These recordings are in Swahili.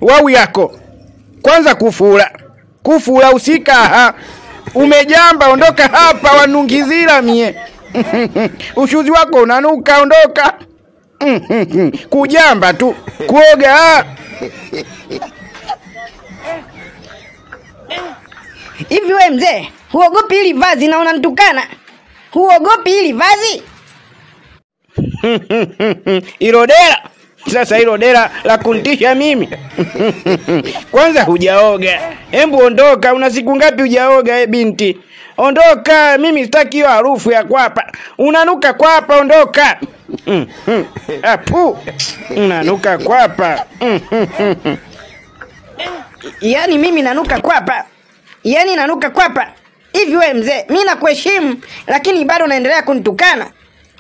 Wau yako. Kwanza kufula usika. Umejamba, ondoka hapa wanungizira mie. Ushuzi wako unanuka, ondoka. Kujamba tu, kuoga. Hivi wewe mzee, huogopi hili vazi na unanitukana? Huogopi hili vazi? Irodera. Sasa hilo dera la kuntisha mimi. Kwanza hujaoga. Hembu ondoka, una siku ngapi hujaoga binti? Ondoka, mimi sitaki hiyo harufu ya kwapa. Unanuka kwapa, ondoka. Apu. Unanuka kwapa. Yaani mimi nanuka kwapa? Yaani nanuka kwapa? Hivi wewe mzee, mimi nakuheshimu lakini bado unaendelea kunitukana.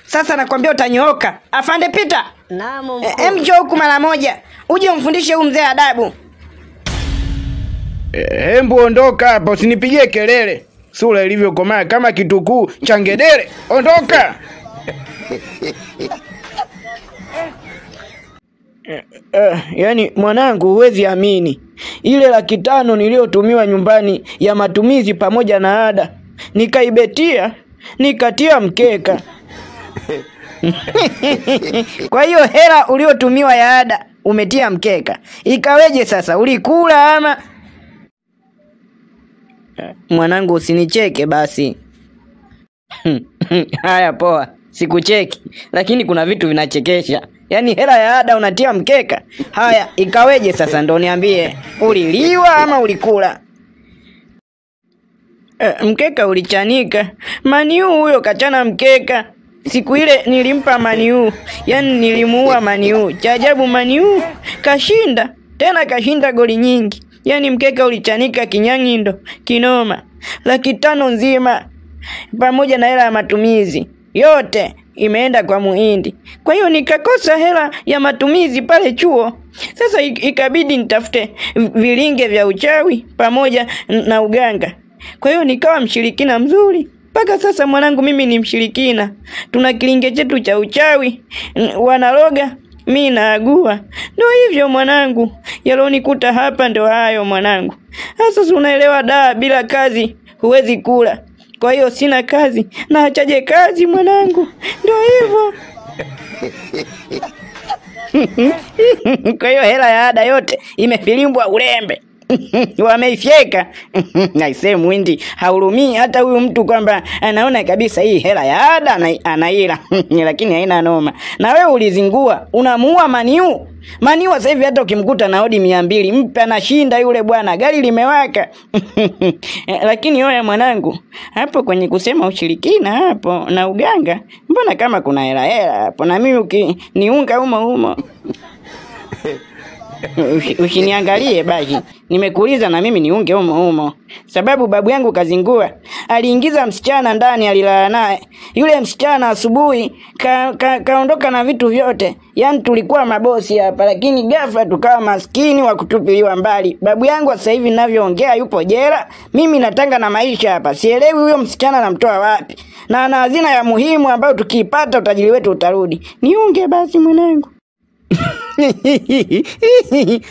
Sasa nakwambia utanyooka. Afande Peter. Naam. Njoo huku mara moja. Uje umfundishe huyu mzee adabu. Hembu ondoka hapa, usinipigie kelele. Sura ilivyokomaa kama kitukuu cha ngedere. Ondoka. Yaani mwanangu huwezi amini. Ile 500 niliyotumiwa nyumbani ya matumizi pamoja na ada, nikaibetia, nikatia mkeka. Kwa hiyo hela uliotumiwa ya ada umetia mkeka. Ikaweje sasa? Ulikula ama? Mwanangu usinicheke basi. Haya poa, sikucheki. Lakini kuna vitu vinachekesha. Yaani hela ya ada unatia mkeka. Haya, ikaweje sasa ndo niambie. Uliliwa ama ulikula? Mkeka ulichanika. Maniu huyo kachana mkeka. Siku ile nilimpa Maniu. Yaani nilimuua Maniu. Cha ajabu Maniu kashinda. Tena kashinda goli nyingi. Yaani mkeka ulichanika kinyangindo, kinoma. 500 nzima pamoja na hela ya matumizi yote imeenda kwa Muhindi. Kwa hiyo nikakosa hela ya matumizi pale chuo. Sasa ikabidi nitafute vilinge vya uchawi pamoja na uganga. Kwa hiyo nikawa mshirikina mzuri. Mpaka sasa mwanangu mimi ni mshirikina. Tuna kilinge chetu cha uchawi. Wanaloga, mimi naagua. Ndio hivyo mwanangu. Yalonikuta hapa ndio hayo mwanangu. Sasa unaelewa bila kazi huwezi kula. Kwa hiyo sina kazi. Na achaje kazi mwanangu. Ndio hivyo. Kwa hiyo hela ya ada yote imefilimbwa ulembe. Wameifyeka. Naise Muhindi haurumii hata huyu mtu kwamba anaona kabisa hii hela ya ada anaila. Lakini haina noma. Na wewe ulizingua, unamuua Maniu. Maniu sasa hivi hata ukimkuta na odi 200 mpe anashinda yule bwana, gari limewaka. Lakini wewe mwanangu, hapo kwenye kusema ushirikina hapo na uganga, mbona kama kuna hela hapo na mimi niunga humo. Usiniangalie basi. Nimekuuliza na mimi niunge humo. Sababu babu yangu kazingua. Aliingiza msichana ndani alilala naye. Yule msichana asubuhi kaondoka na vitu vyote. Yaani tulikuwa mabosi hapa lakini ghafla tukawa maskini wa kutupiliwa mbali. Babu yangu sasa hivi ninavyoongea yupo jela. Mimi natanga na maisha hapa. Sielewi huyo msichana namtoa wapi. Na ana hazina ya muhimu ambayo tukiipata utajiri wetu utarudi. Niunge basi mwanangu.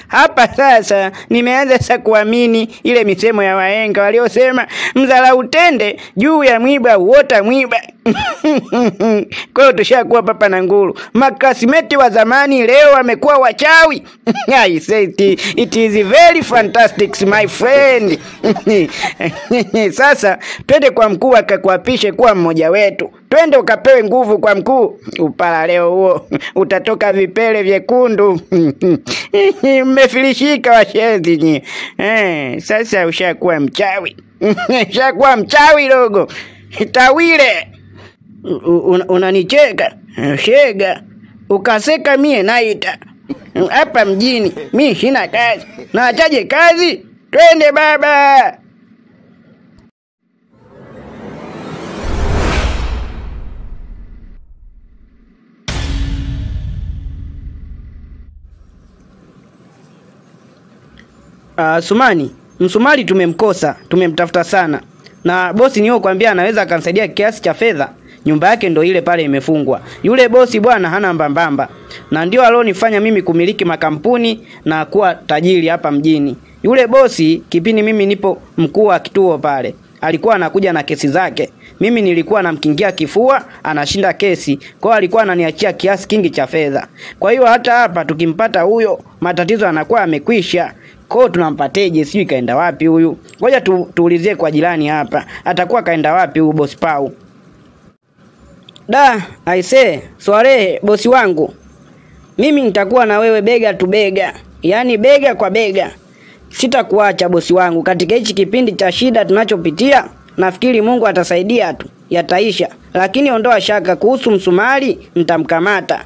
Hapa sasa nimeanza sasa kuamini ile misemo ya wahenga waliosema mzala utende juu ya mwiba uota mwiba. Kwa hiyo tushakuwa papa na nguru. Makasimeti wa zamani leo wamekuwa wachawi. I say it is very fantastic my friend. Sasa twende kwa mkuu akakuapishe kuwa mmoja wetu. Twende ukapewe nguvu kwa mkuu. Upala leo huo utatoka vipele vyekundu. Mmefilishika washenzi nyie. Sasa ushakuwa mchawi. Ushakuwa mchawi logo. Tawile. Unanicheka. Shega. Ukaseka mie naita. Hapa mjini mimi sina kazi. Na achaje kazi? Twende baba. Sumani, Msumali tumemkosa, tumemtafuta sana. Na bosi niyo kuambia anaweza akanisaidia kiasi cha fedha Nyumba yake ndo ile pale imefungwa. Yule bosi bwana hana mbambamba. Na ndio alionifanya mimi kumiliki makampuni na kuwa tajiri hapa mjini. Yule bosi kipindi mimi nipo mkuu wa kituo pale, alikuwa anakuja na kesi zake. Mimi nilikuwa namkingia kifua, anashinda kesi. Kwa hiyo alikuwa ananiachia kiasi kingi cha fedha. Kwa hiyo hata hapa tukimpata huyo, matatizo yanakuwa yamekwisha. Kwa hiyo tunampateje? Sijui kaenda wapi huyu. Ngoja tuulizie kwa jirani hapa. Atakuwa kaenda wapi huyu bosi Pau? Da, aisee, Swalehe bosi wangu. Mimi nitakuwa na wewe bega tu bega. Yaani bega kwa bega. Sitakuacha bosi wangu katika hichi kipindi cha shida tunachopitia. Nafikiri Mungu atasaidia tu, yataisha. Lakini ondoa shaka kuhusu Msumali, nitamkamata.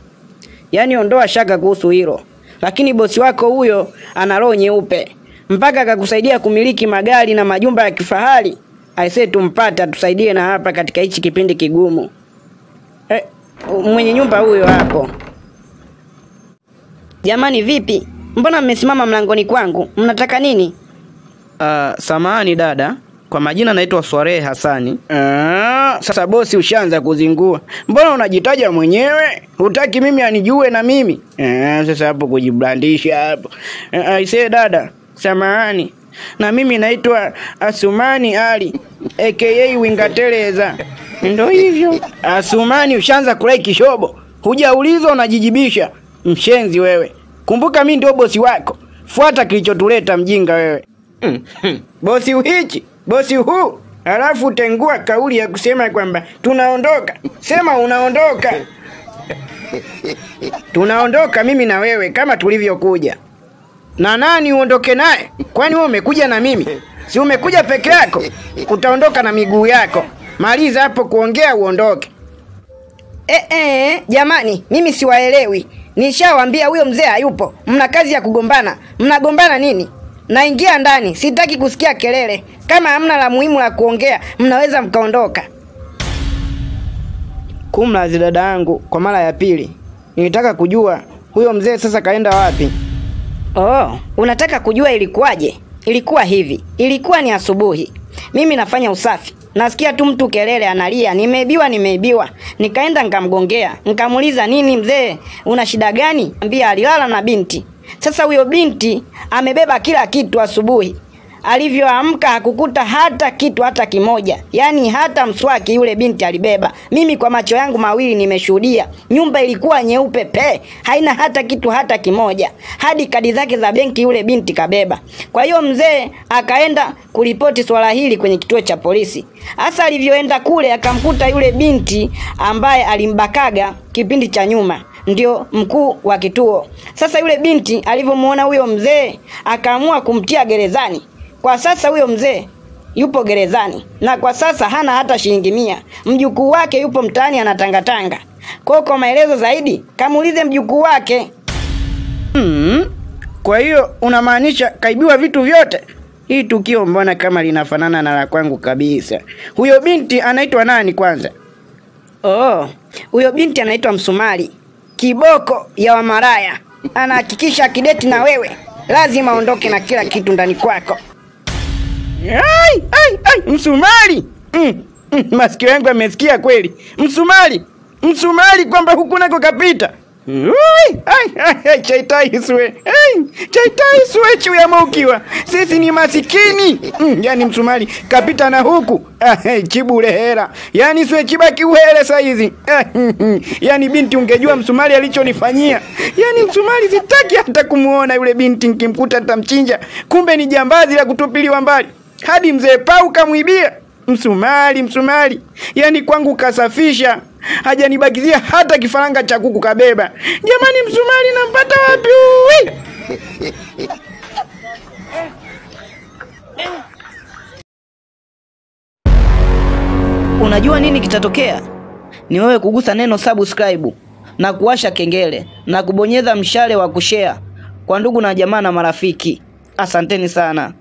Yaani ondoa shaka kuhusu hilo. Lakini bosi wako huyo ana roho nyeupe. Mpaka akakusaidia kumiliki magari na majumba ya kifahari. Aisee, tumpate atusaidie na hapa katika hichi kipindi kigumu. Mwenye nyumba huyo hapo. Jamani vipi? Mbona mmesimama mlangoni kwangu? Mnataka nini? Samahani dada. Kwa majina naitwa Swalehe Hassani. Sasa bosi ushaanza kuzingua. Mbona unajitaja mwenyewe? Hutaki mimi anijue na mimi? Sasa hapo kujiblandisha hapo. Aisee dada, samahani. Na mimi naitwa Asumani Ali, aka Wingateleza. Ndio hivyo. Asumani ushaanza kulai kishobo. Hujaulizwa unajijibisha. Mshenzi wewe. Kumbuka mimi ndio bosi wako. Fuata kilichotuleta mjinga wewe. Bosi uhichi, bosi huu. Halafu tengua kauli ya kusema kwamba tunaondoka. Sema unaondoka. Tunaondoka mimi na wewe kama tulivyokuja. Na nani uondoke naye? Kwani wewe umekuja na mimi? Si umekuja peke yako? Utaondoka na miguu yako. Maliza hapo kuongea uondoke. Jamani, mimi siwaelewi. Nishawaambia huyo mzee hayupo. Mna kazi ya kugombana. Mnagombana nini? Naingia ndani, sitaki kusikia kelele. Kama hamna la muhimu la kuongea, mnaweza mkaondoka. Kumlazi dada yangu kwa mara ya pili. Nilitaka kujua huyo mzee sasa kaenda wapi? Unataka kujua ilikuwaje? Ilikuwa hivi. Ilikuwa ni asubuhi. Mimi nafanya usafi. Nasikia tu mtu kelele analia, nimeibiwa. Nikaenda nikamgongea. Nikamuuliza nini mzee? Una shida gani? Ambia alilala na binti. Sasa huyo binti amebeba kila kitu asubuhi. Alivyoamka hakukuta hata kitu hata kimoja. Yaani hata mswaki yule binti alibeba. Mimi kwa macho yangu mawili nimeshuhudia. Nyumba ilikuwa nyeupe pe. Haina hata kitu hata kimoja. Hadi kadi zake za benki yule binti kabeba. Kwa hiyo mzee akaenda kuripoti swala hili kwenye kituo cha polisi. Hasa alivyoenda kule akamkuta yule binti ambaye alimbakaga kipindi cha nyuma. Ndio mkuu wa kituo. Sasa yule binti alivyomuona huyo mzee akaamua kumtia gerezani. Kwa sasa huyo mzee yupo gerezani na kwa sasa hana hata shilingi 100. Mjukuu wake yupo mtaani anatangatanga. Kwa maelezo zaidi kamuulize mjukuu wake. Kwa hiyo unamaanisha kaibiwa vitu vyote? Hii tukio mbona kama linafanana na la kwangu kabisa. Huyo binti anaitwa nani kwanza? Huyo binti anaitwa Msumali. Kiboko ya wamaraya. Anahakikisha kideti na wewe lazima aondoke na kila kitu ndani kwako. Msumali. Masikio yangu yamesikia kweli. Msumali kwamba huku nako kapita. Chaitaiswe chuya maukiwa. Sisi ni masikini. Yani Msumali kapita na huku. Chibule hela. Yani swe chibaki uhere saizi. Yani binti ungejua Msumali alichonifanyia. Yani Msumali sitaki hata kumuona yule binti, nikimkuta nitamchinja. Kumbe ni jambazi la kutupiliwa mbali. Hadi mzee Pau kamuibia. Msumali. Yani kwangu kasafisha. Hajanibakizia hata kifaranga cha kuku kabeba. Jamani, Msumali nampata wapi? Unajua nini kitatokea? Ni wewe kugusa neno subscribe na kuwasha kengele na kubonyeza mshale wa kushare kwa ndugu na jamaa na marafiki. Asanteni sana.